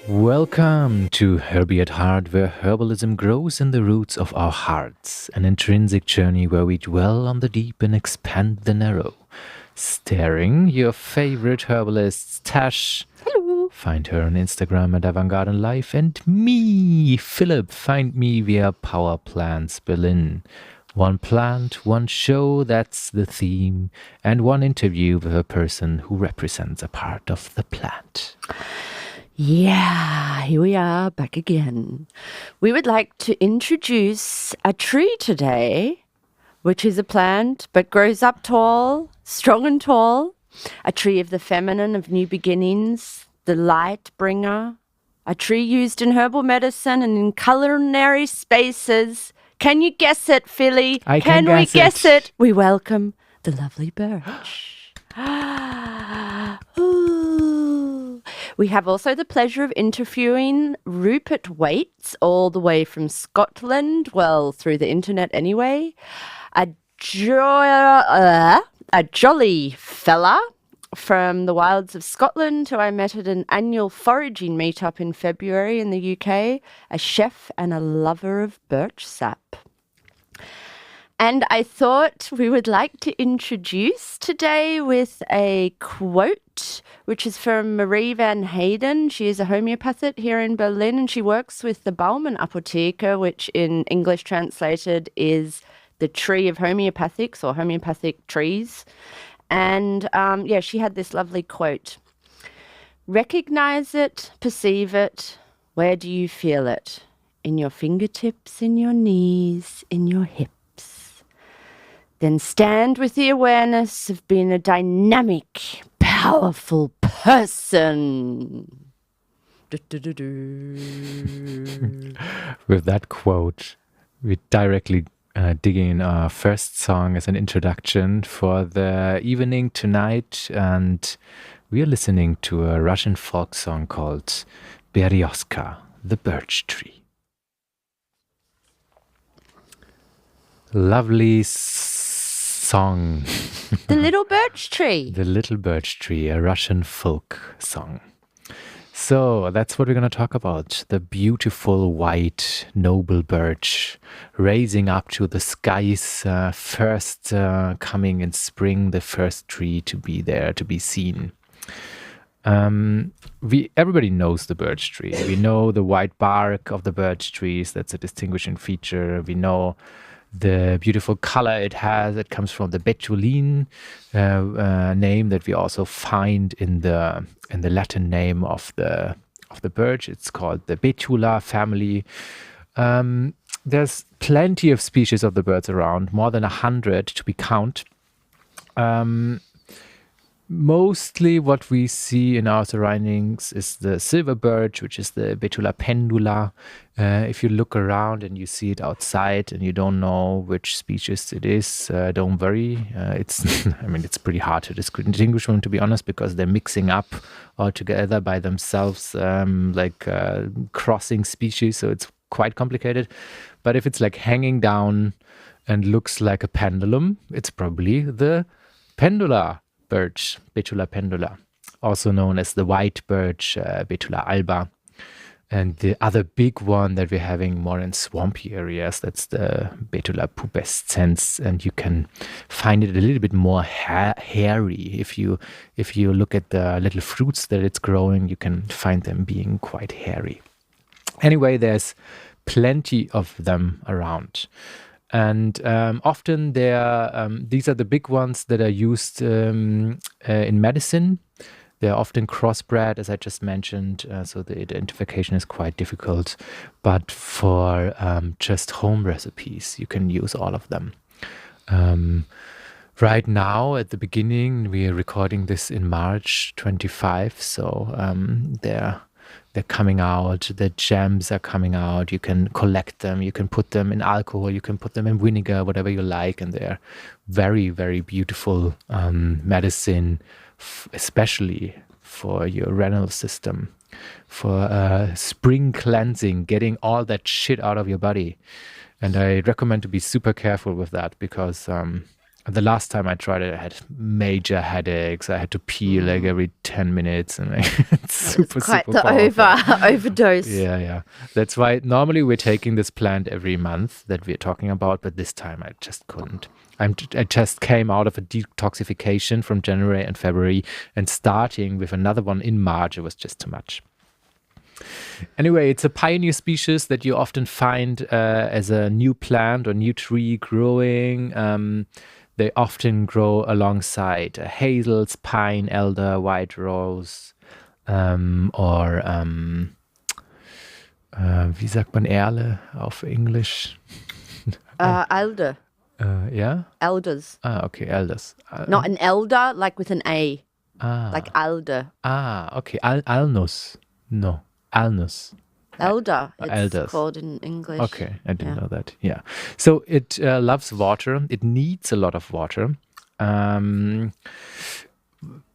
Welcome to Herbie at Heart, where herbalism grows in the roots of our hearts, an intrinsic journey where we dwell on the deep and expand the narrow. Starring your favorite herbalists, Tash. Hello. Find her on Instagram at Avant-Garde Life, and me, Philipp. Find me via Power Plants Berlin. One plant, one show, that's the theme, and one interview with a person who represents a part of the plant. Yeah, here we are back again. We would like to introduce a tree today, which is a plant but grows up tall, strong and tall. A tree of the feminine, of new beginnings, the light bringer. A tree used in herbal medicine and in culinary spaces. Can you guess it, Philly? Can we guess guess it? it? We welcome the lovely Birch. Ooh. We have also the pleasure of interviewing Rupert Waites, all the way from Scotland, well, through the internet anyway. A jolly fella from the wilds of Scotland who I met at an annual foraging meetup in February in the UK, a chef and a lover of birch sap. And I thought we would like to introduce today with a quote, which is from Marie van Hayden. She is a homeopathist here in Berlin, and she works with the Bauman Apotheke, which in English translated is the tree of homeopathics or homeopathic trees. And she had this lovely quote. Recognize it, perceive it. Where do you feel it? In your fingertips, in your knees, in your hips. Then stand with the awareness of being a dynamic, powerful person. With that quote, we directly digging in our first song as an introduction for the evening tonight, and we are listening to a Russian folk song called Beryoska, the birch tree. Lovely song. The little birch tree. The little birch tree, a Russian folk song. So that's what we're going to talk about. The beautiful white noble birch raising up to the skies, first coming in spring, the first tree to be there, to be seen. Everybody knows the birch tree. We know the white bark of the birch trees. That's a distinguishing feature. We know the beautiful color it has. It comes from the Betulin name that we also find in the Latin name of the birch. It's called the Betula family. There's plenty of species of the birds around, more than 100 to be count. Mostly what we see in our surroundings is the silver birch, which is the Betula pendula. If you look around and you see it outside and you don't know which species it is, don't worry. It's pretty hard to distinguish them, to be honest, because they're mixing up all together by themselves, crossing species. So it's quite complicated. But if it's like hanging down and looks like a pendulum, it's probably the pendula birch, Betula pendula, also known as the white birch, Betula alba. And the other big one that we're having more in swampy areas, that's the Betula pubescens, and you can find it a little bit more hairy. If you look at the little fruits that it's growing, you can find them being quite hairy. Anyway, there's plenty of them around. And often these are the big ones that are used in medicine. They're often crossbred, as I just mentioned, so the identification is quite difficult. But for just home recipes, you can use all of them. Right now, at the beginning, we are recording this in March 25, so they're coming out, the gems are coming out, you can collect them, you can put them in alcohol, you can put them in vinegar, whatever you like, and they're very, very beautiful medicine, especially for your renal system, for spring cleansing, getting all that shit out of your body. And I recommend to be super careful with that, because The last time I tried it, I had major headaches. I had to pee like every 10 minutes, and it's super, Quite super the powerful. overdose. Yeah. That's why normally we're taking this plant every month that we're talking about, but this time I just couldn't. I just came out of a detoxification from January and February, and starting with another one in March, it was just too much. Anyway, it's a pioneer species that you often find as a new plant or new tree growing. They often grow alongside hazels, pine, elder, white rose, or wie sagt man Erle auf Englisch? Elder. Yeah? Elders. Okay, elders. Not an elder, like with an A. Like alder. Okay. Alnus. No, alnus. Elder, it's elders. called in English. Okay, I didn't know that. Yeah. So it loves water. It needs a lot of water.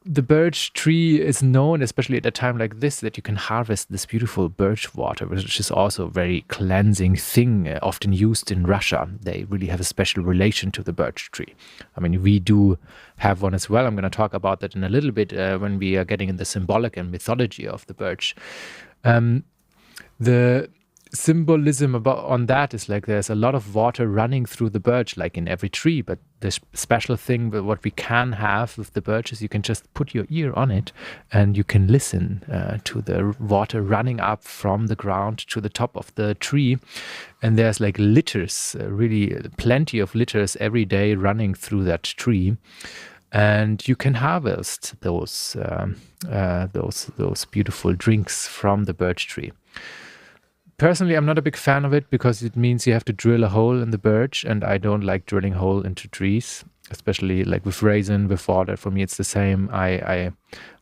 The birch tree is known, especially at a time like this, that you can harvest this beautiful birch water, which is also a very cleansing thing, often used in Russia. They really have a special relation to the birch tree. I mean, we do have one as well. I'm going to talk about that in a little bit when we are getting in the symbolic and mythology of the birch. The symbolism on that is like there's a lot of water running through the birch, like in every tree. But the special thing with what we can have with the birch is you can just put your ear on it and you can listen to the water running up from the ground to the top of the tree. And there's like litters, really plenty of litters every day running through that tree. And you can harvest those beautiful drinks from the birch tree. Personally, I'm not a big fan of it because it means you have to drill a hole in the birch, and I don't like drilling hole into trees, especially like with resin, with water. For me, it's the same. I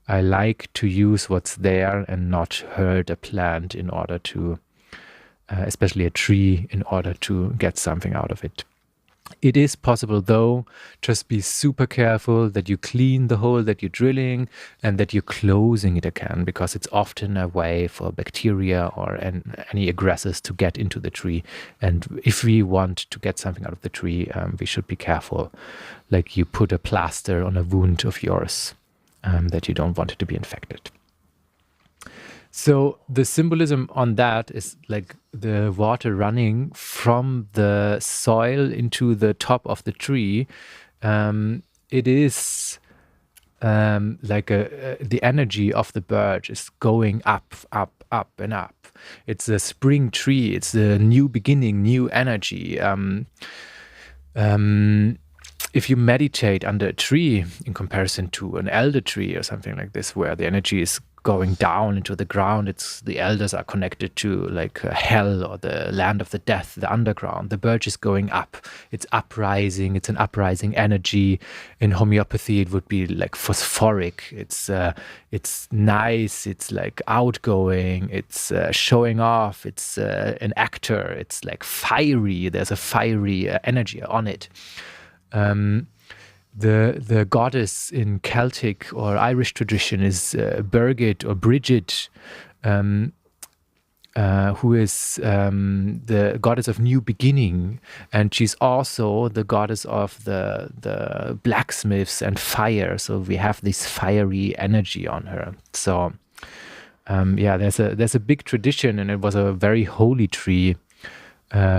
like to use what's there and not hurt a plant in order to, especially a tree, in order to get something out of it. It is possible, though. Just be super careful that you clean the hole that you're drilling and that you're closing it again, because it's often a way for bacteria or any aggressors to get into the tree. And if we want to get something out of the tree, we should be careful. Like you put a plaster on a wound of yours that you don't want it to be infected. So the symbolism on that is like the water running from the soil into the top of the tree. It is like the energy of the birch is going up, and up. It's a spring tree. It's a new beginning, new energy. If you meditate under a tree in comparison to an elder tree or something like this, where the energy is going down into the ground, the elders are connected to like hell or the land of the death, the underground. The birch is going up. It's uprising. It's an uprising energy. In homeopathy, it would be like phosphoric. It's nice. It's like outgoing. It's showing off. It's an actor. It's like fiery. There's a fiery energy on it. The goddess in Celtic or Irish tradition is Birgit or Bridget, who is the goddess of new beginning, and she's also the goddess of the blacksmiths and fire. So we have this fiery energy on her. So there's a big tradition, and it was a very holy tree.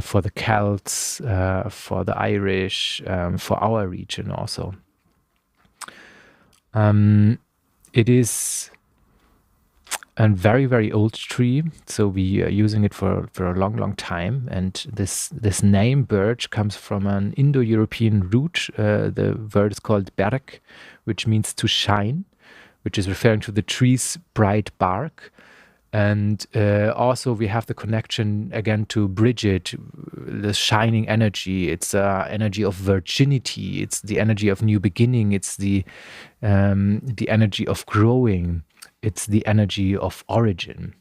For the Celts, for the Irish, for our region also. It is a very, very old tree, so we are using it for a long, long time. And this name birch comes from an Indo-European root. The word is called berk, which means to shine, which is referring to the tree's bright bark. And also we have the connection again to Bridget, the shining energy. It's energy of virginity. It's the energy of new beginning. It's the energy of growing. It's the energy of origin.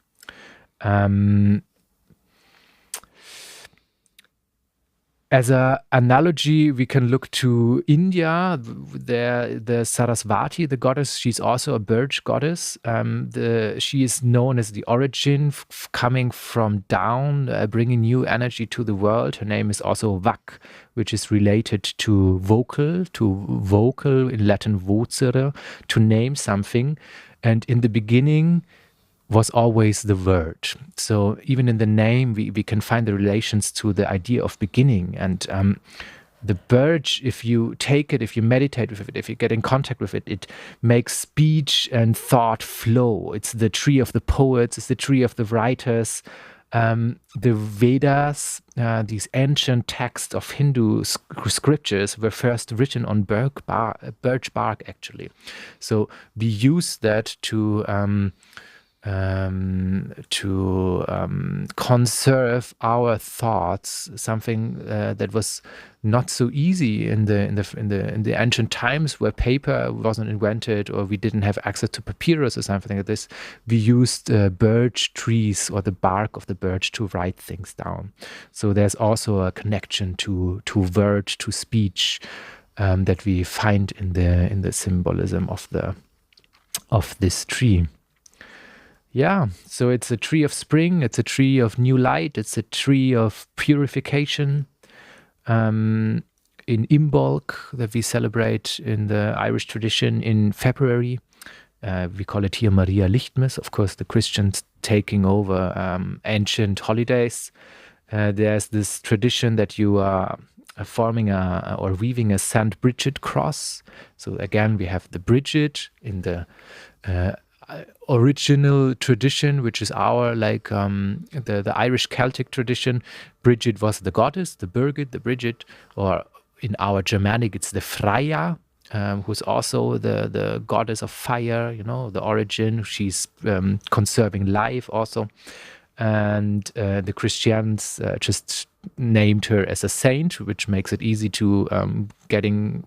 As a analogy, we can look to India. The Saraswati, the goddess, she's also a birch goddess. She is known as the origin, coming from down, bringing new energy to the world. Her name is also Vak, which is related to vocal in Latin vocere, to name something. And in the beginning was always the word. So even in the name, we can find the relations to the idea of beginning. And the birch, if you take it, if you meditate with it, if you get in contact with it, it makes speech and thought flow. It's the tree of the poets, it's the tree of the writers. The Vedas, these ancient texts of Hindu scriptures, were first written on birch bark, actually. So we use that to conserve our thoughts, something that was not so easy in the ancient times, where paper wasn't invented or we didn't have access to papyrus or something like this. We used birch trees or the bark of the birch to write things down. So there's also a connection to word, to speech, that we find in the symbolism of this tree. Yeah, so it's a tree of spring, it's a tree of new light, it's a tree of purification. In Imbolc, that we celebrate in the Irish tradition in February. We call it here Maria Lichtmis, of course, the Christians taking over ancient holidays. There's this tradition that you are forming or weaving a St. Bridget cross. So again, we have the Bridget in the original tradition, which is our the Irish Celtic tradition. Bridget was the goddess, the Birgit, the Bridget, or in our Germanic it's the Freya, who's also the goddess of fire, the origin. She's conserving life also. And the Christians just named her as a saint, which makes it easy to getting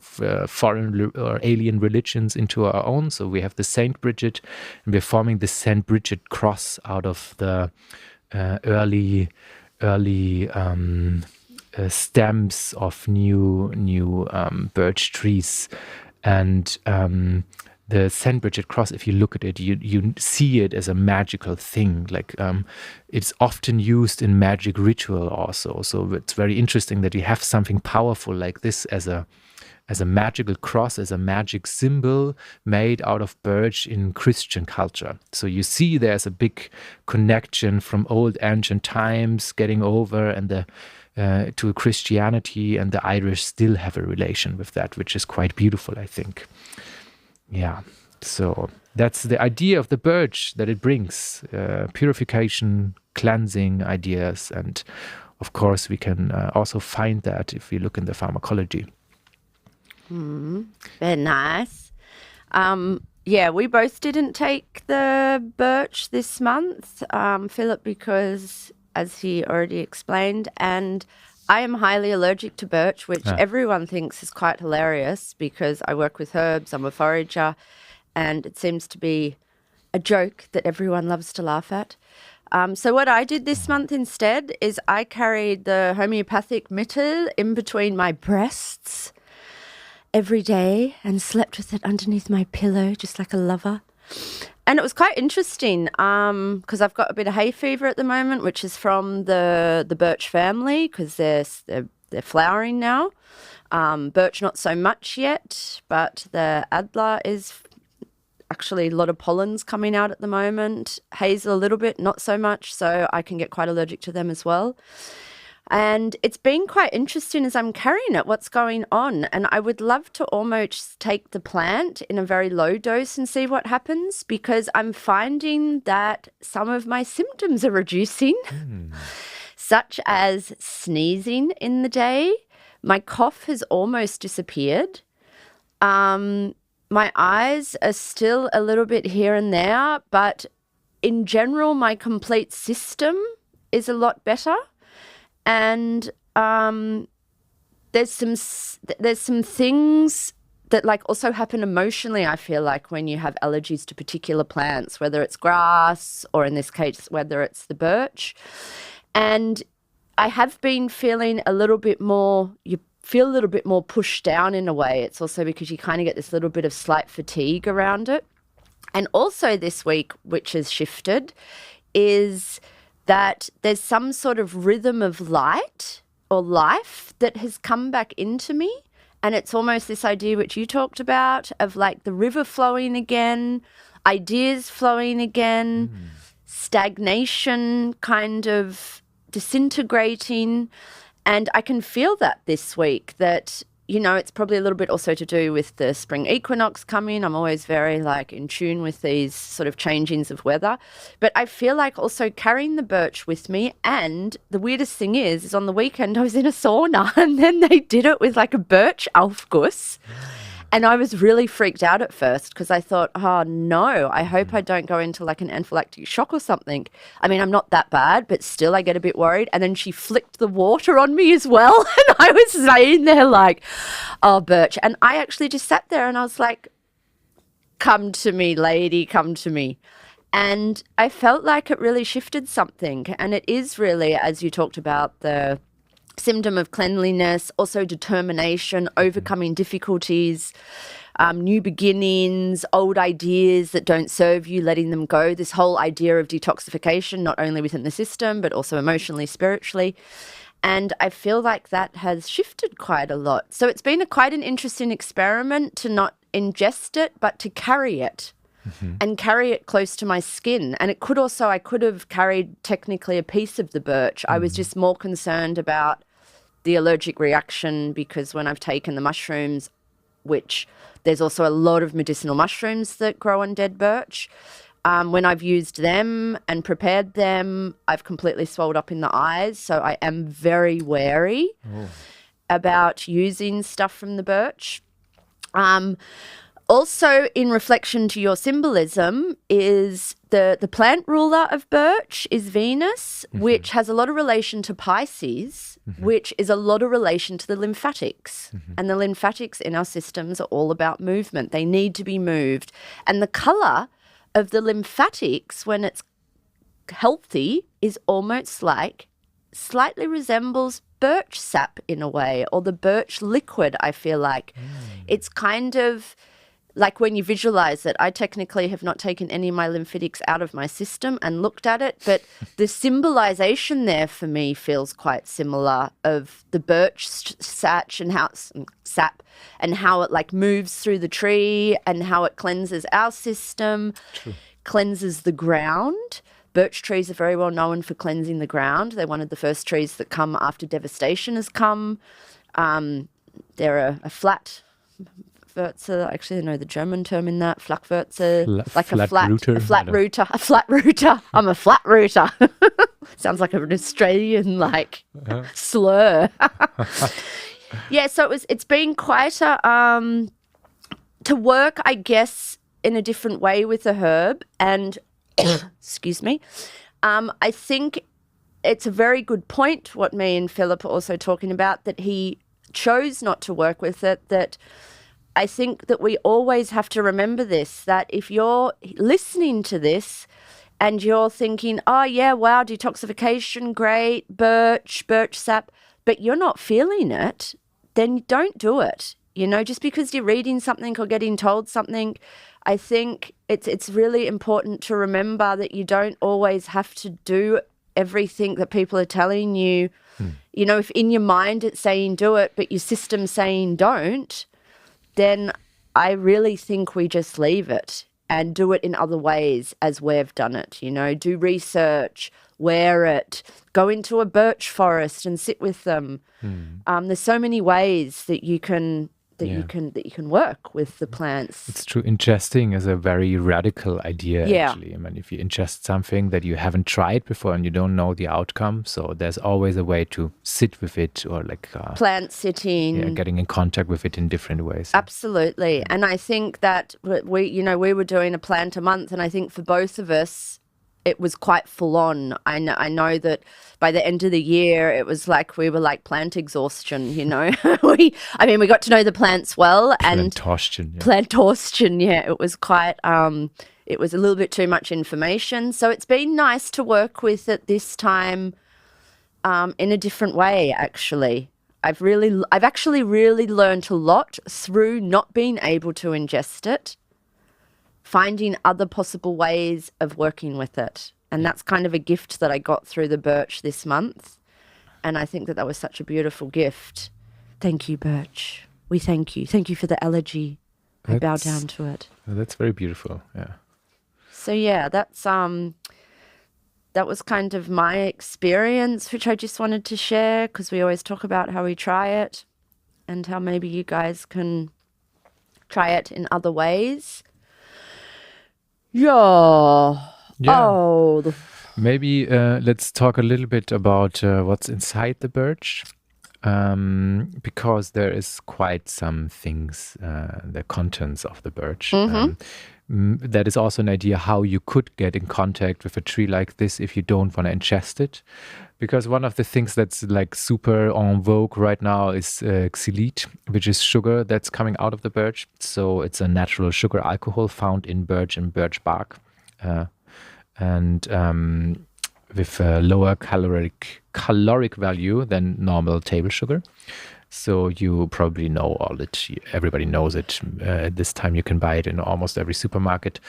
foreign or alien religions into our own. So we have the Saint Bridget, and we're forming the Saint Bridget cross out of the early stems of new birch trees. And the St. Bridget cross, if you look at it, you see it as a magical thing. It's often used in magic ritual also. So it's very interesting that you have something powerful like this as a magical cross, as a magic symbol made out of birch in Christian culture. So you see there's a big connection from old ancient times getting over and to Christianity, and the Irish still have a relation with that, which is quite beautiful, I think. Yeah, so that's the idea of the birch, that it brings purification, cleansing ideas. And of course, we can also find that if we look in the pharmacology. Very nice. Yeah, we both didn't take the birch this month, Philip, because, as he already explained, and I am highly allergic to birch, which everyone thinks is quite hilarious because I work with herbs, I'm a forager, and it seems to be a joke that everyone loves to laugh at. So what I did this month instead is I carried the homeopathic myrtle in between my breasts every day and slept with it underneath my pillow, just like a lover. And it was quite interesting because I've got a bit of hay fever at the moment, which is from the birch family because they're flowering now. Birch not so much yet, but the alba is actually a lot of pollen's coming out at the moment. Hazel a little bit, not so much, so I can get quite allergic to them as well. And it's been quite interesting as I'm carrying it, what's going on. And I would love to almost take the plant in a very low dose and see what happens, because I'm finding that some of my symptoms are reducing, such as sneezing in the day. My cough has almost disappeared. My eyes are still a little bit here and there, but in general, my complete system is a lot better. And there's some things that also happen emotionally, I feel like, when you have allergies to particular plants, whether it's grass or in this case, whether it's the birch. And I have been feeling a little bit more, you feel a little bit more pushed down in a way. It's also because you kind of get this little bit of slight fatigue around it. And also this week, which has shifted, is that there's some sort of rhythm of light or life that has come back into me. And it's almost this idea which you talked about of like the river flowing again, ideas flowing again, stagnation kind of disintegrating. And I can feel that this week, that, you know, it's probably a little bit also to do with the spring equinox coming. I'm always very like in tune with these sort of changings of weather. But I feel like also carrying the birch with me. And the weirdest thing is on the weekend I was in a sauna and then they did it with like a birch aufguss. And I was really freaked out at first because I thought, oh, no, I hope I don't go into like an anaphylactic shock or something. I mean, I'm not that bad, but still I get a bit worried. And then she flicked the water on me as well. And I was saying there like, oh, Birch. And I actually just sat there and I was like, come to me, lady, come to me. And I felt like it really shifted something. And it is really, as you talked about, the symptom of cleanliness, also determination, overcoming difficulties, new beginnings, old ideas that don't serve you, letting them go. This whole idea of detoxification, not only within the system, but also emotionally, spiritually. And I feel like that has shifted quite a lot. So it's been quite an interesting experiment to not ingest it, but to carry it. And carry it close to my skin. And it could also, I could have carried technically a piece of the birch. I was just more concerned about the allergic reaction because when I've taken the mushrooms, which there's also a lot of medicinal mushrooms that grow on dead birch, when I've used them and prepared them, I've completely swelled up in the eyes. So I am very wary about using stuff from the birch. Also, in reflection to your symbolism, is the plant ruler of birch is Venus, which has a lot of relation to Pisces, which is a lot of relation to the lymphatics. And the lymphatics in our systems are all about movement. They need to be moved. And the colour of the lymphatics, when it's healthy, is almost like, slightly resembles birch sap in a way, or the birch liquid, I feel like. It's kind of like when you visualize it, I technically have not taken any of my lymphatics out of my system and looked at it, but the symbolization there for me feels quite similar of the birch sap and how it like moves through the tree and how it cleanses our system, cleanses the ground. Birch trees are very well known for cleansing the ground. They're one of the first trees that come after devastation has come. They're a flat Flachwurzel, actually I know the German term in that, Flachwurzel, like a flat rooter. I'm a flat rooter. Sounds like an Australian slur. Yeah, so it's been quite a to work, I guess, in a different way with the herb, and excuse me. I think it's a very good point what me and Philipp are also talking about, that he chose not to work with it, that I think that we always have to remember this, that if you're listening to this and you're thinking, oh, yeah, wow, detoxification, great, birch sap, but you're not feeling it, then don't do it. You know, just because you're reading something or getting told something, I think it's really important to remember that you don't always have to do everything that people are telling you. You know, if in your mind it's saying do it, but your system's saying don't, then I really think we just leave it and do it in other ways as we've done it. You know, do research, wear it, go into a birch forest and sit with them. There's so many ways that you can you can work with the plants. It's true. Ingesting is a very radical idea, actually. I mean, if you ingest something that you haven't tried before and you don't know the outcome, so there's always a way to sit with it, or plant sitting, getting in contact with it in different ways. Absolutely. And I think that we were doing a plant a month, and I think for both of us, it was quite full on. I know that by the end of the year, it was like we were like plant exhaustion, you know. we got to know the plants well. Plantaustion, yeah. It was quite, it was a little bit too much information. So it's been nice to work with it this time in a different way, actually. I've actually really learned a lot through not being able to ingest it, finding other possible ways of working with it. And that's kind of a gift that I got through the Birch this month. And I think that was such a beautiful gift. Thank you, Birch. We thank you. Thank you for the elegy. I bow down to it. That's very beautiful. Yeah. So yeah, that was kind of my experience, which I just wanted to share because we always talk about how we try it and how maybe you guys can try it in other ways. Yeah. Oh. Maybe let's talk a little bit about what's inside the birch, because there is quite some things, the contents of the birch. That is also an idea how you could get in contact with a tree like this if you don't want to ingest it. Because one of the things that's like super en vogue right now is xylite, which is sugar that's coming out of the birch. So it's a natural sugar alcohol found in birch and birch bark. And with a lower caloric value than normal table sugar. So you probably know all it. Everybody knows it. At this time, you can buy it in almost every supermarket.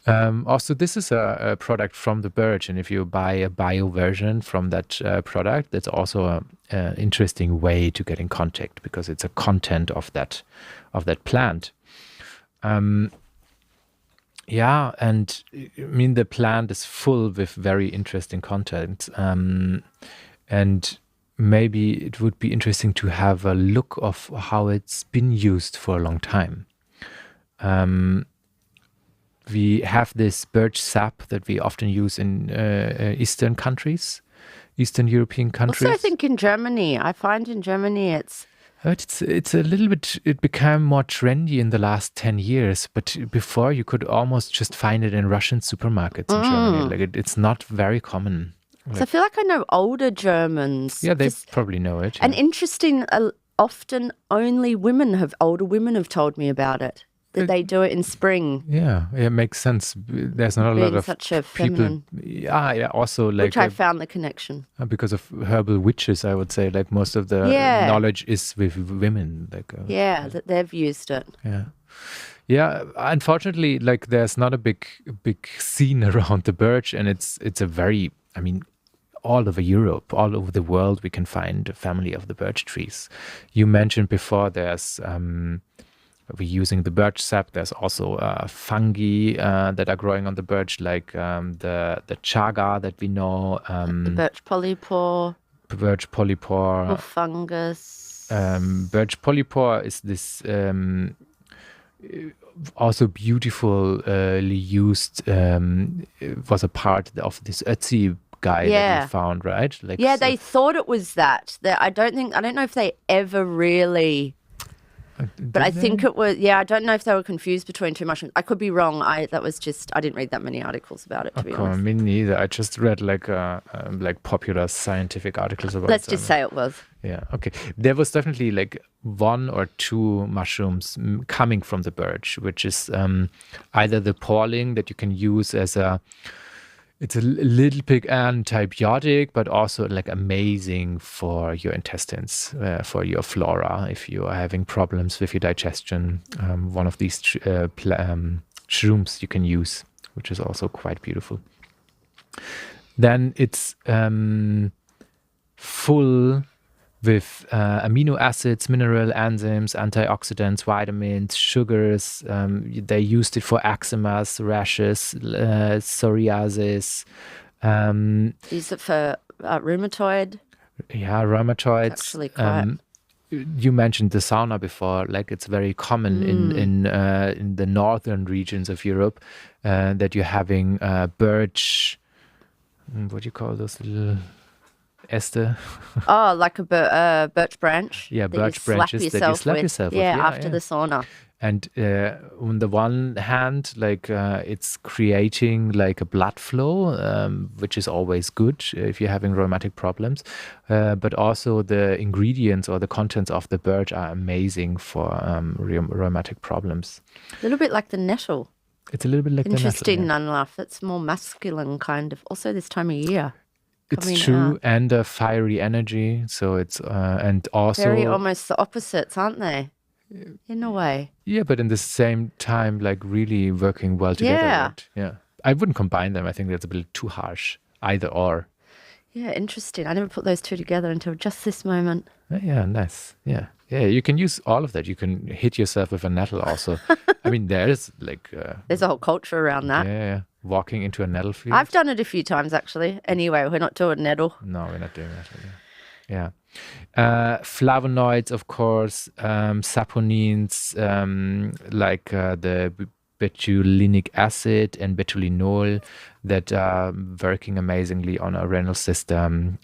Also, this is a product from the birch, and if you buy a bio version from that product, that's also an interesting way to get in contact because it's a content of that plant. Yeah, and I mean the plant is full with very interesting content, and maybe it would be interesting to have a look of how it's been used for a long time. We have this birch sap that we often use in Eastern European countries. Also, I think in Germany, I find in Germany it's a little bit, it became more trendy in the last 10 years, but before you could almost just find it in Russian supermarkets in Germany. Like it's not very common. So I feel like I know older Germans. Yeah, they probably know it. And interesting, often only older women have told me about it. That they do it in spring. Yeah, it makes sense. There's not a lot of such a people. Feminine, yeah, also like which I found the connection because of herbal witches. I would say like most of the knowledge is with women. Like that they've used it. Yeah. Unfortunately, like there's not a big scene around the birch, and it's a very, I mean, all over Europe, all over the world, we can find a family of the birch trees. You mentioned before there's. We're using the birch sap. There's also fungi that are growing on the birch, like the chaga that we know. The birch polypore. Or fungus. Birch polypore is this also beautifully used. Was a part of this Ötzi guy that we found, right? Like, they thought it was that. I don't know if they ever really. But I think it was, I don't know if they were confused between two mushrooms. I could be wrong. I didn't read that many articles about it, to be honest. Me neither. I just read like popular scientific articles about it. Let's just say it was. Yeah, okay. There was definitely like one or two mushrooms coming from the birch, which is either the porling that you can use as it's a little bit antibiotic, but also like amazing for your intestines, for your flora. If you are having problems with your digestion, one of these shrooms you can use, which is also quite beautiful. Then it's full with amino acids, mineral enzymes, antioxidants, vitamins, sugars. They used it for eczemas, rashes, psoriasis. Use it for rheumatoid. Yeah, rheumatoids. Actually, quite. You mentioned the sauna before. Like it's very common in the northern regions of Europe that you're having birch. What do you call those little? Esther. Oh, like a birch branch. Yeah, birch branches that you slap yourself with. Yeah, after the sauna. And on the one hand, like it's creating like a blood flow, which is always good if you're having rheumatic problems. But also the ingredients or the contents of the birch are amazing for rheumatic problems. A little bit like the nettle. It's a little bit like Interesting the nettle. Interesting, Nunluff. It's more masculine kind of. Also this time of year. It's coming true, out. and a fiery energy. So it's and also Very almost the opposites, aren't they? In a way. yeah, but in the same time, like really working well together. Yeah. Right? Yeah, I wouldn't combine them. I think that's a bit too harsh. Either or. Yeah, interesting. I never put those two together until just this moment. Yeah, nice. Yeah, yeah. You can use all of that. You can hit yourself with a nettle also. I mean, there's like There's a whole culture around that. yeah, walking into a nettle field. I've done it a few times actually. Anyway, we're not doing nettle. No, we're not doing that. Yeah. Flavonoids, of course, saponins, like the betulinic acid and betulinol that are working amazingly on our renal system.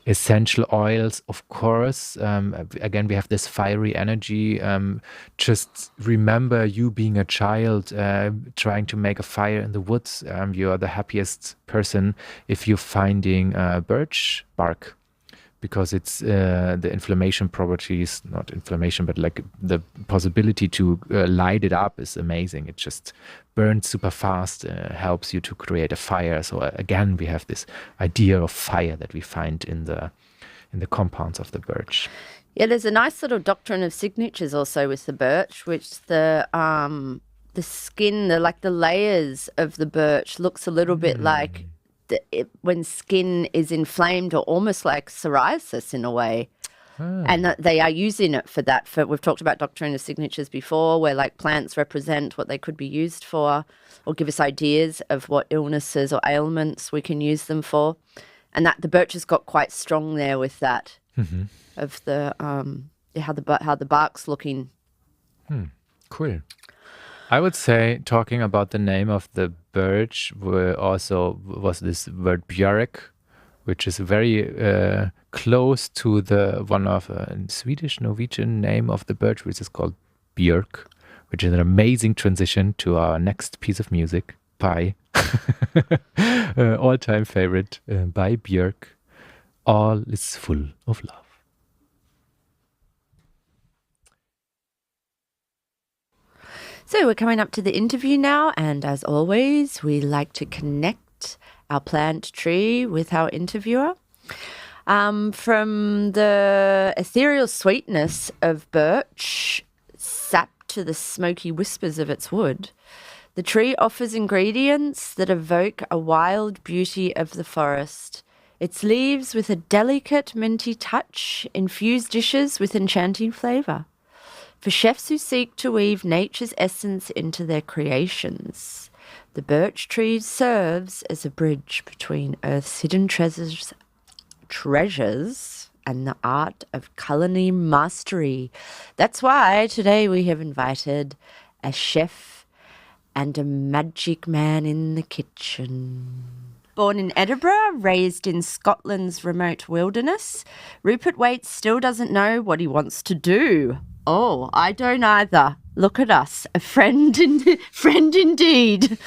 Essential oils, of course. Again, we have this fiery energy. Just remember you being a child, trying to make a fire in the woods. You are the happiest person if you're finding birch bark, because it's the inflammation properties, not inflammation, but like the possibility to light it up is amazing. It just burns super fast, helps you to create a fire. So again, we have this idea of fire that we find in the compounds of the birch. Yeah, there's a nice little doctrine of signatures also with the birch, which the skin, the layers of the birch looks a little bit like when skin is inflamed, or almost like psoriasis in a way. And that they are using it for that. We've talked about doctrine of signatures before, where like plants represent what they could be used for, or give us ideas of what illnesses or ailments we can use them for. And that the birch has got quite strong there with that, of the how the bark's looking. Cool. I would say, talking about the name of the birch, was this word björk, which is very close to the one of Swedish Norwegian name of the birch, which is called björk, which is an amazing transition to our next piece of music by all-time favorite by Björk. All is full of love. So we're coming up to the interview now, and as always, we like to connect our plant tree with our interviewer. From the ethereal sweetness of birch, sap to the smoky whispers of its wood, the tree offers ingredients that evoke a wild beauty of the forest. Its leaves with a delicate minty touch infuse dishes with enchanting flavour. For chefs who seek to weave nature's essence into their creations, the birch tree serves as a bridge between Earth's hidden treasures and the art of culinary mastery. That's why today we have invited a chef and a magic man in the kitchen. Born in Edinburgh, raised in Scotland's remote wilderness, Rupert Waites still doesn't know what he wants to do. Oh, I don't either. Look at us. A friend indeed.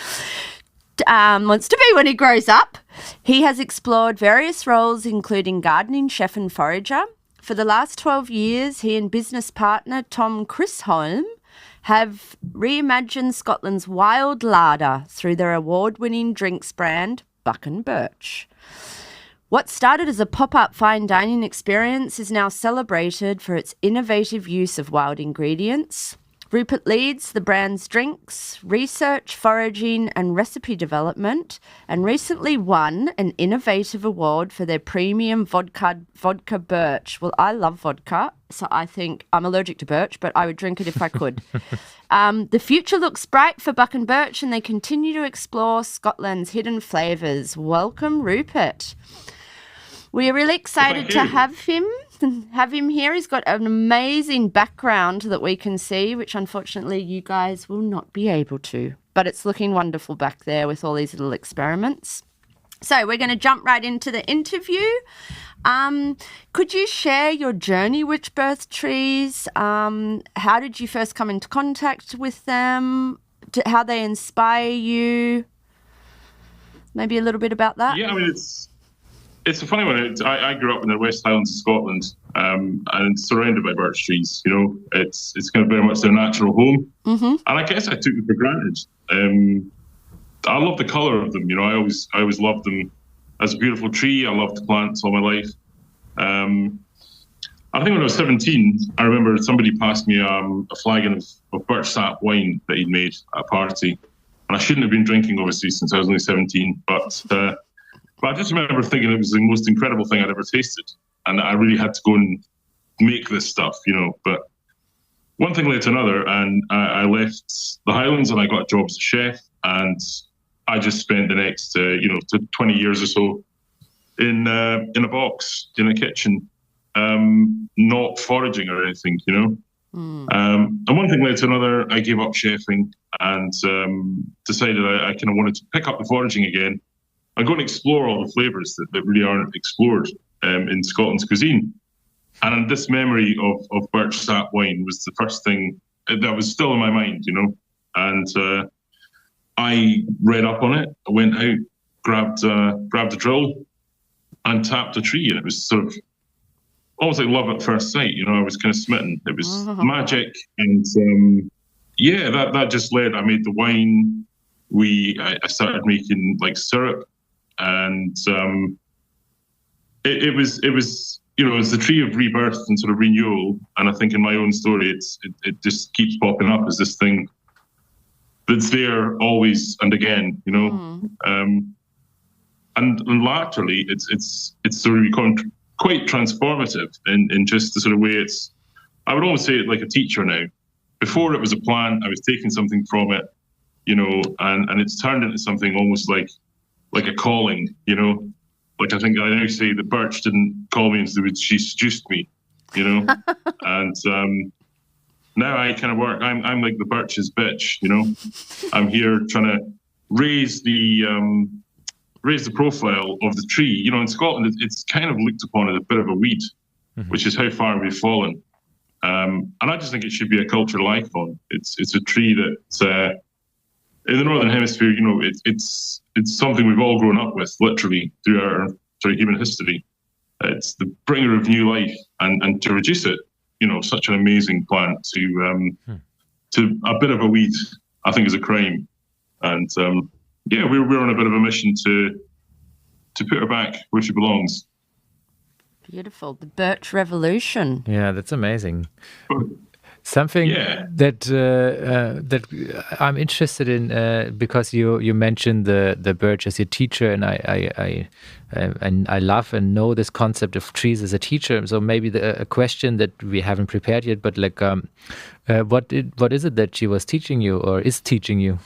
Wants to be when he grows up. He has explored various roles, including gardening chef and forager. For the last 12 years, he and business partner Tom Chisholm have reimagined Scotland's wild larder through their award-winning drinks brand, Buck and Birch. What started as a pop-up fine dining experience is now celebrated for its innovative use of wild ingredients. Rupert leads the brand's drinks, research, foraging and recipe development, and recently won an innovative award for their premium vodka Birch. Well, I love vodka, so I think I'm allergic to birch, but I would drink it if I could. The future looks bright for Buck and Birch, and they continue to explore Scotland's hidden flavours. Welcome, Rupert. We are really excited to have him here. He's got an amazing background that we can see, which unfortunately you guys will not be able to. But it's looking wonderful back there with all these little experiments. So we're going to jump right into the interview. Could you share your journey with birch trees? How did you first come into contact with them? How they inspire you? Maybe a little bit about that? Yeah, I mean, it's a funny one. I grew up in the West Highlands of Scotland, and surrounded by birch trees. You know, it's kind of very much their natural home. Mm-hmm. And I guess I took them for granted. I love the colour of them. You know, I always loved them as a beautiful tree. I loved plants all my life. I think when I was 17, I remember somebody passed me a flagon of birch sap wine that he'd made at a party. And I shouldn't have been drinking, obviously, since I was only 17. But I just remember thinking it was the most incredible thing I'd ever tasted. And I really had to go and make this stuff, But one thing led to another, and I left the Highlands and I got a job as a chef. And I just spent the next, 20 years or so in a box, in a kitchen, not foraging or anything, And one thing led to another. I gave up chefing and decided I kind of wanted to pick up the foraging again and go and explore all the flavours that really aren't explored in Scotland's cuisine. And this memory of birch sap wine was the first thing that was still in my mind, And I read up on it. I went out, grabbed a drill, and tapped a tree, and it was sort of almost like love at first sight. I was kind of smitten. It was magic, and that just led. I made the wine. I started making like syrup, and it was it's the tree of rebirth and sort of renewal. And I think in my own story, it just keeps popping up as this thing that's there always and again, and laterally it's sort of become quite transformative in just the sort of way it's. I would almost say it like a teacher now. Before it was a plant, I was taking something from it, and it's turned into something almost like a calling, Like I think I now say the birch didn't call me and she seduced me, and now I kind of work. I'm like the birch's bitch, I'm here trying to raise the profile of the tree. In Scotland, it's kind of looked upon as a bit of a weed, which is how far we've fallen. And I just think it should be a cultural icon. It's a tree that in the Northern Hemisphere, it's something we've all grown up with, literally, through our sort of human history. It's the bringer of new life, and to reduce it, such an amazing plant to a bit of a weed, I think is a crime. And we're on a bit of a mission to put her back where she belongs. Beautiful. The Birch Revolution. Yeah, that's amazing. Something that I'm interested in because you mentioned the birch as your teacher, and I love and know this concept of trees as a teacher. So maybe a question that we haven't prepared yet, but like, what is it that she was teaching you or is teaching you?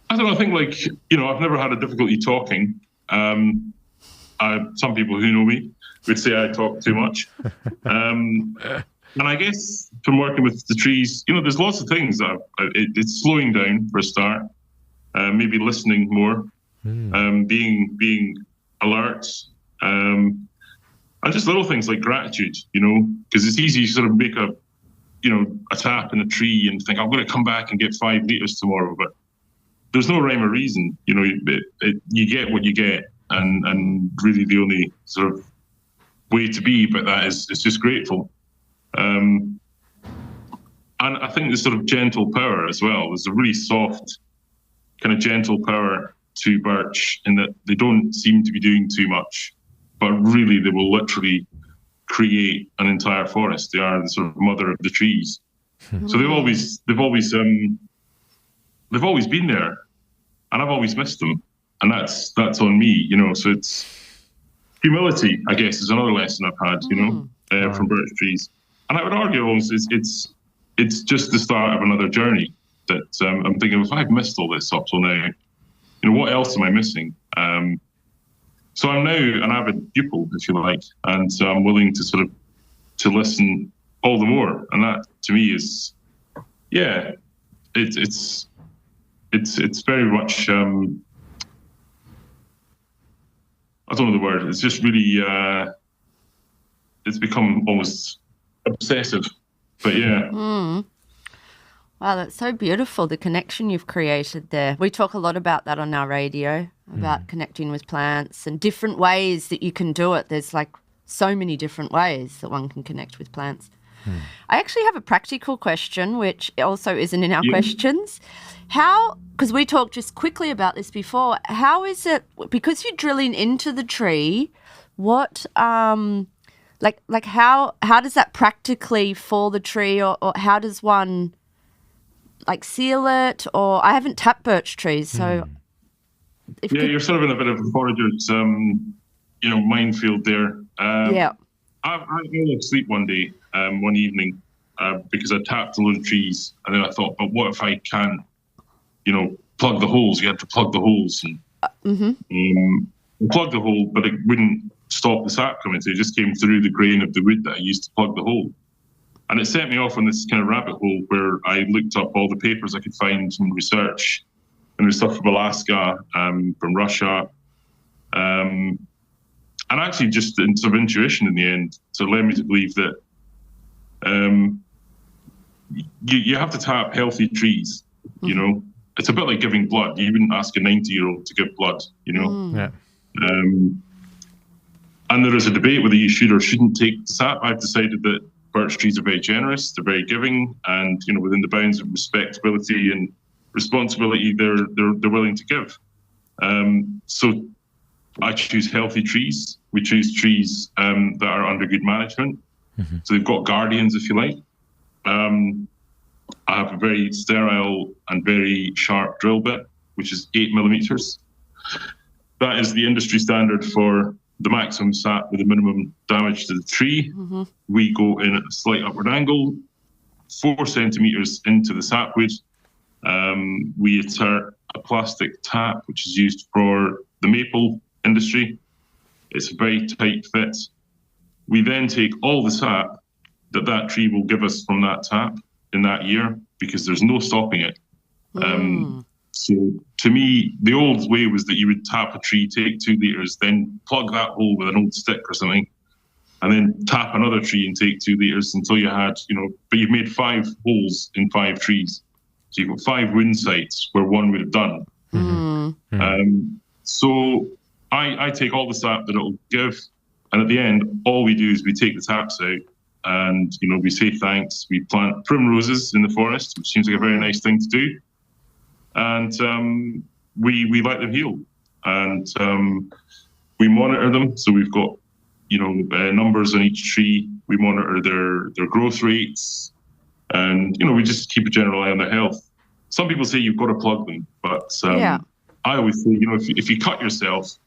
I don't know. I think I've never had a difficulty talking. Some people who know me would say I talk too much. And I guess from working with the trees, there's lots of things that it's slowing down for a start, maybe listening more, being alert, and just little things like gratitude, because it's easy to sort of make a tap in a tree and think, I'm going to come back and get 5 liters tomorrow, but there's no rhyme or reason. You get what you get, and really the only sort of way to be about that is just grateful. And I think there's sort of gentle power as well. There's a really soft, kind of gentle power to birch in that they don't seem to be doing too much, but really they will literally create an entire forest. They are the sort of mother of the trees. So they've always been there, and I've always missed them, and that's on me, So it's humility, I guess, is another lesson I've had, from birch trees. And I would argue almost it's just the start of another journey that I'm thinking, if I've missed all this up till now, what else am I missing? So I'm now an avid pupil, if you like, and I'm willing to sort of to listen all the more. And that to me is, it's very much, I don't know the word. It's just really, it's become almost obsessive, but yeah. Wow, that's so beautiful, the connection you've created there. We talk a lot about that on our radio, about connecting with plants and different ways that you can do it. There's like so many different ways that one can connect with plants. I actually have a practical question, which also isn't in our questions. How, because we talked just quickly about this before, how is it, because you're drilling into the tree, what, like how does that practically for the tree, or how does one, like, seal it? Or I haven't tapped birch trees, so... You're sort of in a bit of a forager's, minefield there. Yeah. I fell asleep one day, one evening, because I tapped a load of trees, and then I thought, but what if I can't, plug the holes? You had to plug the holes, and plug the hole, but it wouldn't stop the sap coming. So it just came through the grain of the wood that I used to plug the hole. And it set me off on this kind of rabbit hole where I looked up all the papers I could find from research. And there's stuff from Alaska, from Russia, and actually just sort of intuition in the end. So led me to believe that you have to tap healthy trees. It's a bit like giving blood. You wouldn't ask a 90-year-old to give blood. Yeah. And there is a debate whether you should or shouldn't take the sap. I've decided that birch trees are very generous, they're very giving, and within the bounds of respectability and responsibility, they're willing to give. So I choose healthy trees. We choose trees that are under good management. So they've got guardians, if you like. I have a very sterile and very sharp drill bit, which is 8 millimeters. That is the industry standard for the maximum sap with the minimum damage to the tree. We go in at a slight upward angle, 4 centimeters into the sapwood. We insert a plastic tap, which is used for the maple industry. It's a very tight fit. We then take all the sap that tree will give us from that tap in that year, because there's no stopping it. So to me, the old way was that you would tap a tree, take 2 liters, then plug that hole with an old stick or something, and then tap another tree and take 2 liters until you had, but you've made 5 holes in 5 trees. So you've got 5 wound sites where one would have done. So I take all the sap that it'll give, and at the end, all we do is we take the taps out, and we say thanks. We plant primroses in the forest, which seems like a very nice thing to do, and we let them heal, and we monitor them. So we've got numbers on each tree. We monitor their growth rates, and we just keep a general eye on their health. Some people say you've got to plug them, but I always say, if you cut yourself,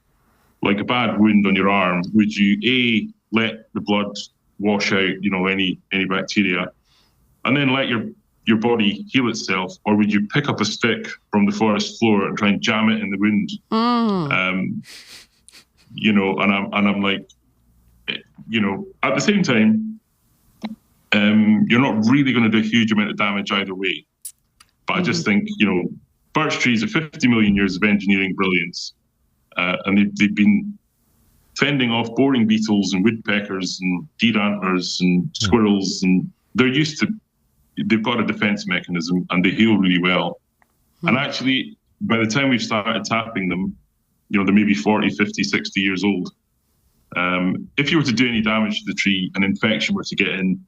like a bad wound on your arm, would you let the blood wash out any bacteria, and then let your body heal itself, or would you pick up a stick from the forest floor and try and jam it in the wound? And I'm like, at the same time, you're not really going to do a huge amount of damage either way. But I just think, birch trees are 50 million years of engineering brilliance, and they've been fending off boring beetles and woodpeckers and deer antlers and squirrels, and they've got a defense mechanism, and they heal really well. And actually, by the time we've started tapping them, they're maybe 40, 50, 60 years old. If you were to do any damage to the tree, an infection were to get in,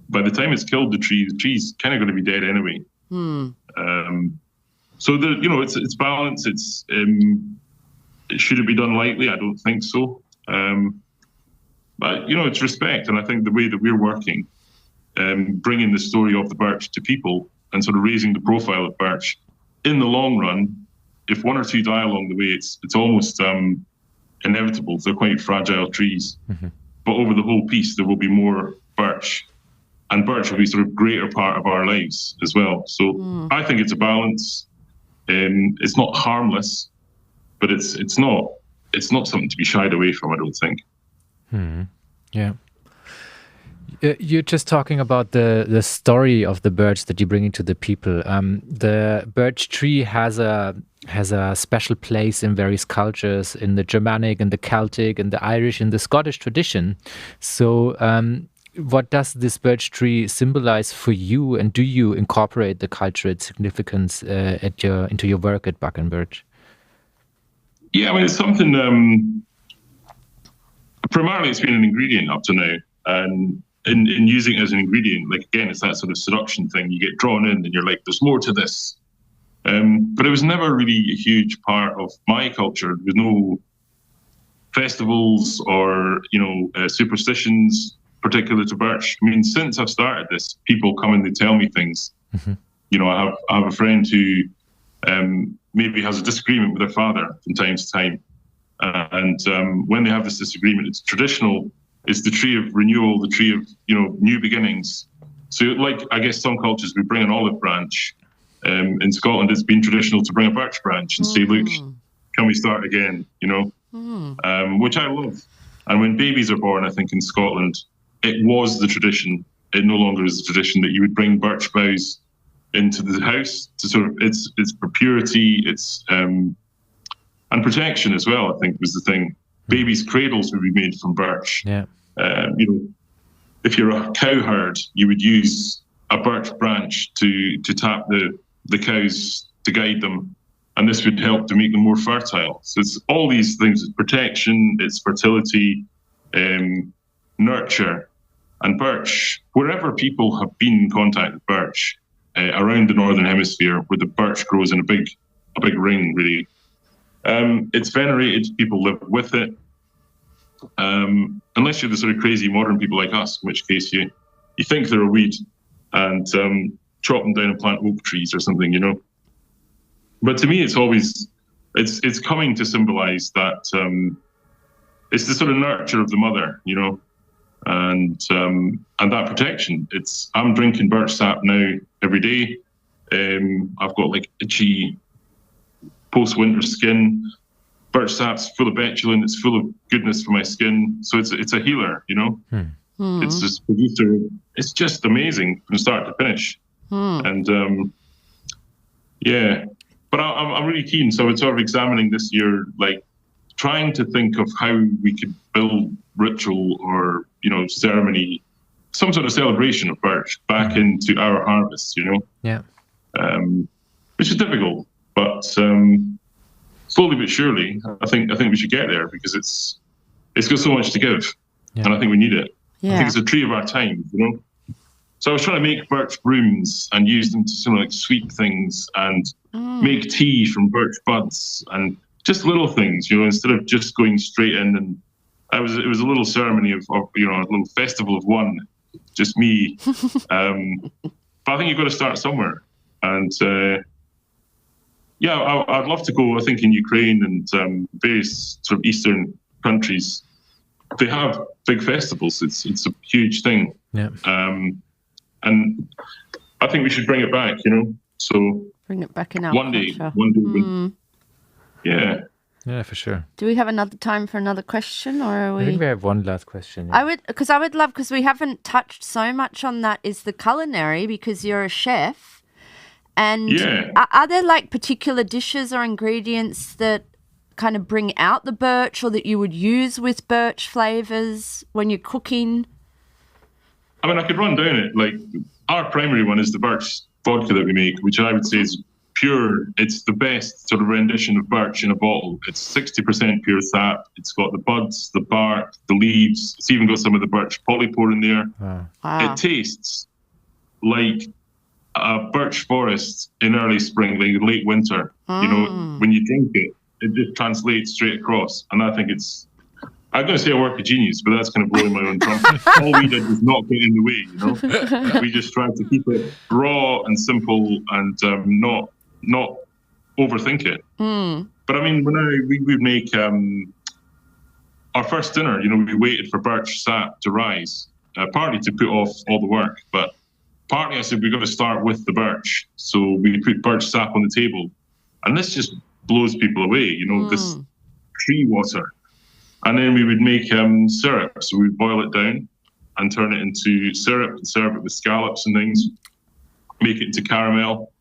by the time it's killed the tree's kind of going to be dead anyway. So it's balance. Should it be done lightly? I don't think so. But it's respect, and I think the way that we're working, bringing the story of the birch to people and sort of raising the profile of birch, in the long run, if 1 or 2 die along the way, it's almost inevitable. They're quite fragile trees, but over the whole piece, there will be more birch. And birch will be sort of greater part of our lives as well. So I think it's a balance. It's not harmless, but it's not something to be shied away from, I don't think. Yeah. You're just talking about the story of the birch that you're bringing to the people. The birch tree has a special place in various cultures, in the Germanic, in the Celtic, in the Irish, in the Scottish tradition. So what does this birch tree symbolize for you, and do you incorporate the cultural significance into your work at Buck and Birch? Yeah, I mean, it's something, primarily it's been an ingredient up to now, and in using it as an ingredient, like, again, it's that sort of seduction thing. You get drawn in and you're like, there's more to this. But it was never really a huge part of my culture. There was no festivals or, superstitions particular to birch. I mean, since I've started this, people come and they tell me things. Mm-hmm. I have a friend who maybe has a disagreement with their father from time to time. And when they have this disagreement, it's traditional. It's the tree of renewal, the tree of, new beginnings. So like, I guess some cultures, we bring an olive branch. In Scotland, it's been traditional to bring a birch branch and say, look, can we start again, which I love. And when babies are born, I think in Scotland, it was the tradition. It no longer is the tradition that you would bring birch boughs into the house to sort of, it's for purity, it's, and protection as well, I think was the thing. Babies' cradles would be made from birch. Yeah. If you're a cow herd, you would use a birch branch to tap the cows to guide them, and this would help to make them more fertile. So it's all these things: it's protection, it's fertility, nurture, and birch. Wherever people have been in contact with birch around the northern hemisphere, where the birch grows in a big ring, really, it's venerated. People live with it, unless you're the sort of crazy modern people like us, in which case you think they're a weed and chop them down and plant oak trees or something, But to me, it's always it's coming to symbolize that it's the sort of nurture of the mother, and that protection. I'm drinking birch sap now every day. I've got like itchy post-winter skin. Birch sap's full of betula. It's full of goodness for my skin. So it's a healer, It's this producer. It's just amazing from start to finish. And but I'm really keen. So it's sort of examining this year, like trying to think of how we could build ritual or ceremony, some sort of celebration of birch back into our harvest. Yeah. Which is difficult, but slowly but surely, I think we should get there because it's got so much to give, and I think we need it. Yeah. I think it's a tree of our time, So I was trying to make birch brooms and use them to sort of like sweep things and make tea from birch buds and just little things, instead of just going straight in. And it was a little ceremony of a little festival of one, just me. But I think you've got to start somewhere. And I'd love to go, I think, in Ukraine and various sort of Eastern countries. They have big festivals. It's a huge thing. Yeah. And I think we should bring it back, So bring it back in our one day. Yeah. Yeah, for sure. Do we have another time for another question, or are we? I think we have one last question. Yeah. I would love, because we haven't touched so much on that, is the culinary, because you're a chef. And are there like particular dishes or ingredients that kind of bring out the birch, or that you would use with birch flavors when you're cooking? I mean, I could run down it. Like, our primary one is the birch vodka that we make, which I would say is pure. It's the best sort of rendition of birch in a bottle. It's 60% pure sap. It's got the buds, the bark, the leaves. It's even got some of the birch polypore in there. Wow. It tastes like a birch forest in early spring, like late winter. When you drink it, it just translates straight across. And I think I'm going to say I work a genius, but that's kind of blowing my own trumpet. All we did was not get in the way, We just tried to keep it raw and simple and not overthink it. But I mean, when we would make our first dinner, we waited for birch sap to rise, partly to put off all the work, but partly I said we've got to start with the birch. So we put birch sap on the table, and this just blows people away, this tree water. And then we would make syrup. So we'd boil it down and turn it into syrup and serve it with scallops and things, make it into caramel.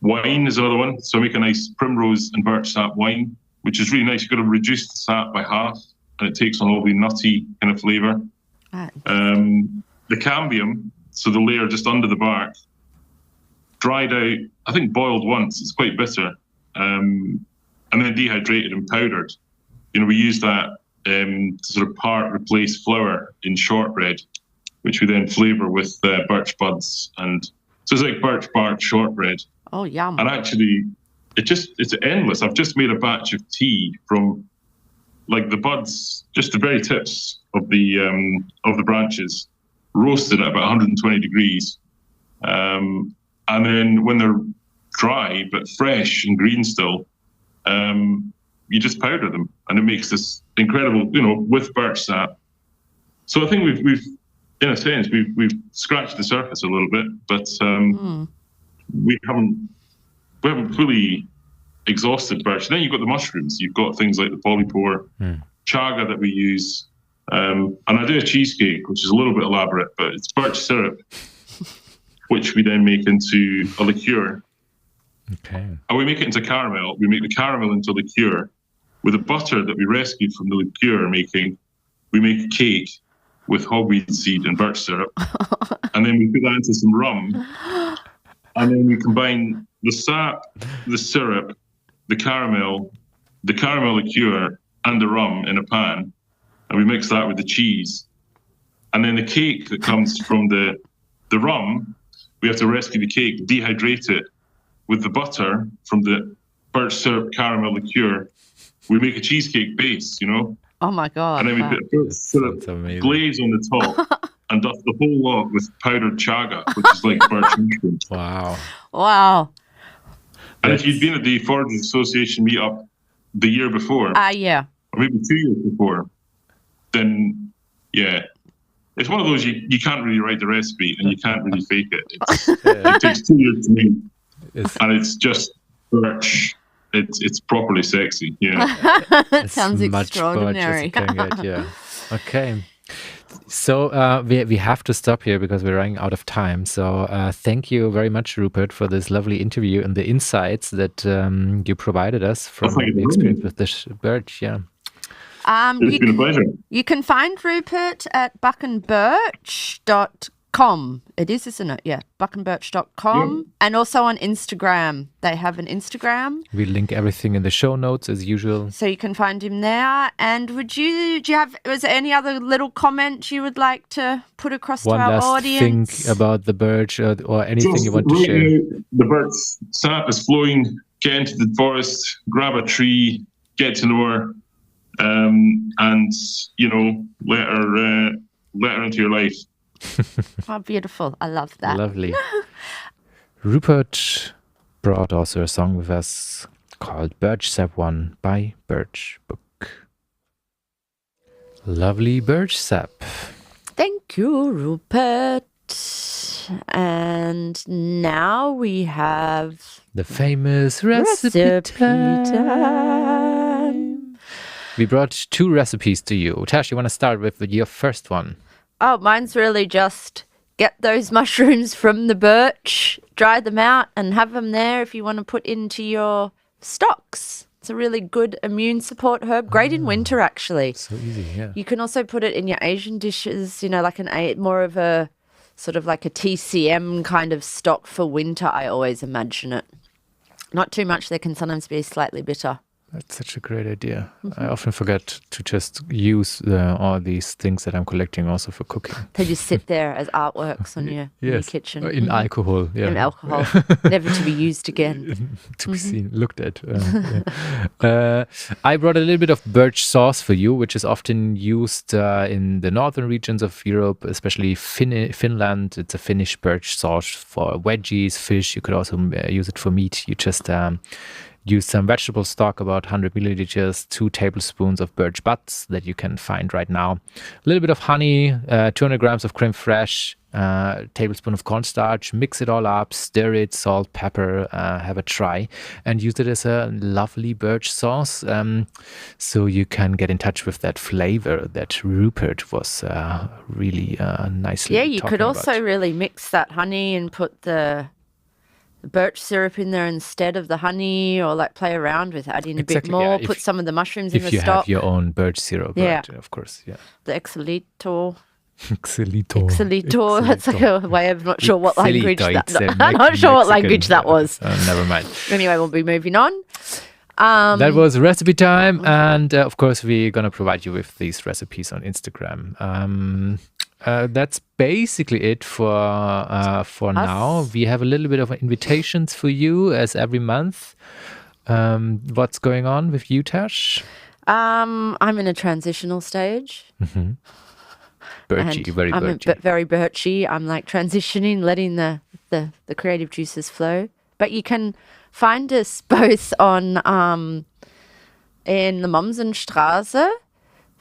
Wine is another one. So make a nice primrose and birch sap wine, which is really nice. You've got to reduce the sap by half, and it takes on all the nutty kind of flavour. The cambium, so the layer just under the bark, dried out, I think boiled once. It's quite bitter. And then dehydrated and powdered. We use that to sort of part replace flour in shortbread, which we then flavour with birch buds. And so it's like birch bark shortbread. Oh, yum. And actually, it's endless. I've just made a batch of tea from like the buds, just the very tips of the branches, roasted at about 120 degrees. And then when they're dry but fresh and green still, you just powder them, and it makes this incredible, with birch sap. So I think we've in a sense we've scratched the surface a little bit, but we haven't fully exhausted birch. Then you've got the mushrooms. You've got things like the polypore, chaga that we use, and I do a cheesecake, which is a little bit elaborate, but it's birch syrup, which we then make into a liqueur. Okay. And we make it into caramel. We make the caramel into liqueur. With the butter that we rescued from the liqueur making, we make a cake with hogweed seed and birch syrup. And then we put that into some rum. And then we combine the sap, the syrup, the caramel liqueur, and the rum in a pan. And we mix that with the cheese. And then the cake that comes from the rum, we have to rescue the cake, dehydrate it with the butter from the birch syrup caramel liqueur. We make a cheesecake base, Oh my God. And then we put a birch syrup glaze on the top and dust the whole lot with powdered chaga, which is like birch mushrooms. Wow. And if you'd been at the Foragers Association meetup the year before, yeah, or maybe 2 years before, then yeah, it's one of those you can't really write the recipe and you can't really fake it. It takes 2 years to make, and it's just birch. It's properly sexy. It sounds much extraordinary. Birch as you can get, yeah. Okay. So we have to stop here because we're running out of time. So thank you very much, Rupert, for this lovely interview and the insights that you provided us from the experience with this birch. Yeah. It's been a pleasure. You can find Rupert at buckandbirch.com. It is, isn't it? Yeah, buckandbirch.com. Yeah. And also on Instagram. They have an Instagram. We link everything in the show notes as usual. So you can find him there. And was there any other little comment you would like to put across to our audience? One last thing about the birch or anything Just you want to share? The birch sap is flowing. Get into the forest, grab a tree, get to know her, and let her into your life. Oh, beautiful. I love that. Lovely. Rupert brought also a song with us called Birch Sap 1 by Birch Book. Lovely birch sap. Thank you, Rupert. And now we have the famous recipe time. We brought 2 recipes to you. Tash, you want to start with your first one? Oh, mine's really just get those mushrooms from the birch, dry them out, and have them there if you want to put into your stocks. It's a really good immune support herb. Great in winter, actually. So easy, yeah. You can also put it in your Asian dishes, like more of a sort of like a TCM kind of stock for winter, I always imagine it. Not too much. They can sometimes be slightly bitter. That's such a great idea. I often forget to just use all these things that I'm collecting also for cooking. They just sit there as artworks on your kitchen. In alcohol. Yeah. In alcohol. Never to be used again. To be seen, looked at. I brought a little bit of birch sauce for you, which is often used in the northern regions of Europe, especially Finland. It's a Finnish birch sauce for veggies, fish. You could also use it for meat. You just use some vegetable stock, about 100 milliliters, 2 tablespoons of birch buds that you can find right now, a little bit of honey, 200 grams of creme fraiche, tablespoon of cornstarch, mix it all up, stir it, salt, pepper, have a try, and use it as a lovely birch sauce. So you can get in touch with that flavor that Rupert was really nicely Yeah, you could also about. really mix that honey and put the birch syrup in there instead of the honey, or like play around with adding a bit more, put some of the mushrooms in the stock. If you have your own birch syrup, right, of course, yeah. The exilito. Exilito. That's like a way of not sure what language that. I'm not sure what language that was. Never mind. Anyway, we'll be moving on. That was recipe time, and of course we're gonna provide you with these recipes on Instagram. That's basically it for now. We have a little bit of invitations for you as every month. What's going on with you, Tash? I'm in a transitional stage. Birchy, and very I'm birchy. very birchy. I'm like transitioning, letting the creative juices flow. But you can find us both on in the Mommsenstraße,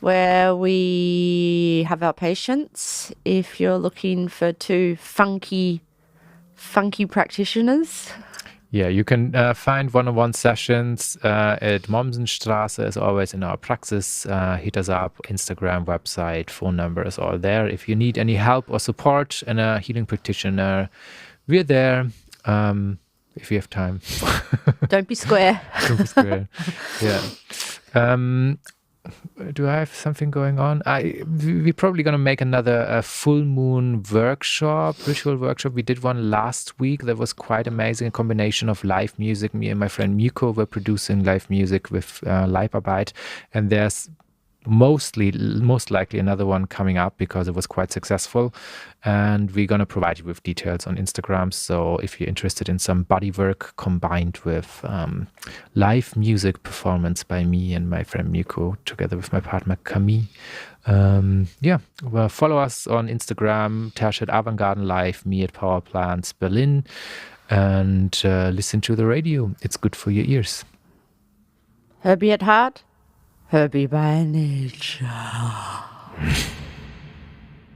where we have our patients. If you're looking for two funky practitioners. Yeah, you can find one-on-one sessions at Mommsenstraße, as always, in our Praxis. Hit us up, Instagram, website, phone number is all there. If you need any help or support and a healing practitioner, we're there if you have time. Don't be square. Don't be square. Yeah. Do I have something going on? We're probably going to make another full moon workshop, ritual workshop. We did one last week that was quite amazing. A combination of live music. Me and my friend Miko were producing live music with Leibarbeit. And there's most likely another one coming up because it was quite successful. And we're going to provide you with details on Instagram. So if you're interested in some body work combined with live music performance by me and my friend Miko together with my partner Camille, well, follow us on Instagram, Tash at Avantgarden Live, me at Power Plants Berlin, and listen to the radio. It's good for your ears. Herbie at heart, Herbie by nature.